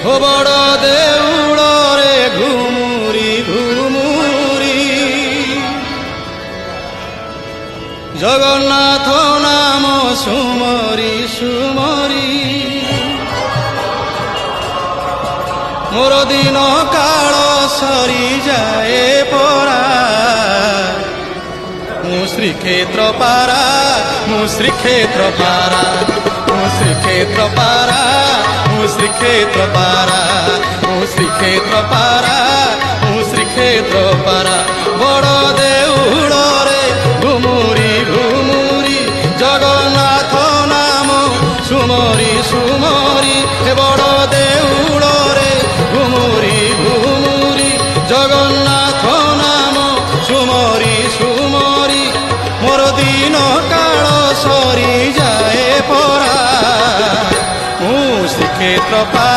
ও বড় দেউড়রে ঘুমুরি ঘুমুরি জগন্নাথ নাম সুমরি সুমরি মোর দিন কাল সরি যায় পরা মু শ্রীক্ষেত্র পারা মু শ্রীক্ষেত্র পারা মু শ্রীক্ষেত্র পারা মু শ্রীক্ষেত্র পারা মু শ্রীক্ষেত্র পারা মু শ্রীক্ষেত্র পারা বড় দেউড়রে ঘুমুরি ঘুমুরি জগন্নাথ নাম সুমরি সুমরি বড় দেউড়রে ঘুমুরি ঘুমুরি জগন্নাথ নাম সুমরি সুমরি মোর দিন কাল সরি যায় পরা মু শ্রীক্ষেত্র পারা।